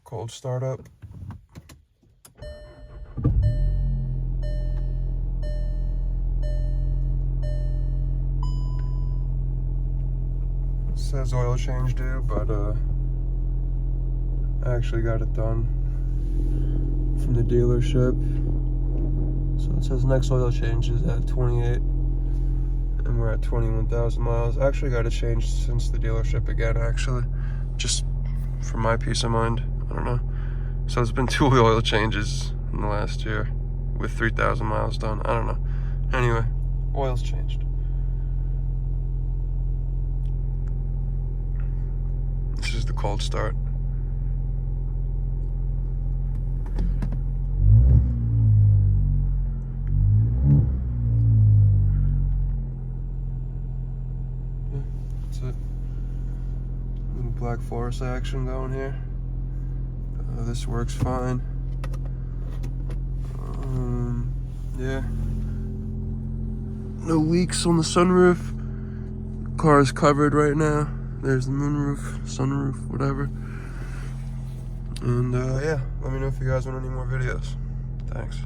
Cold startup. It says oil change due, but I actually got it done from the dealership. So it says next oil change is at 28, and we're at 21,000 miles. I actually got it changed since the dealership again, actually, just for my peace of mind. I don't know. So it's been 2 oil changes in the last year with 3,000 miles done. I don't know. Anyway, oil's changed. This is the cold start. Yeah, that's it. Little Black Forest action going here. This works fine. Yeah. No leaks on the sunroof. Car is covered right now. There's the moonroof, sunroof, whatever. And yeah, let me know if you guys want any more videos. Thanks.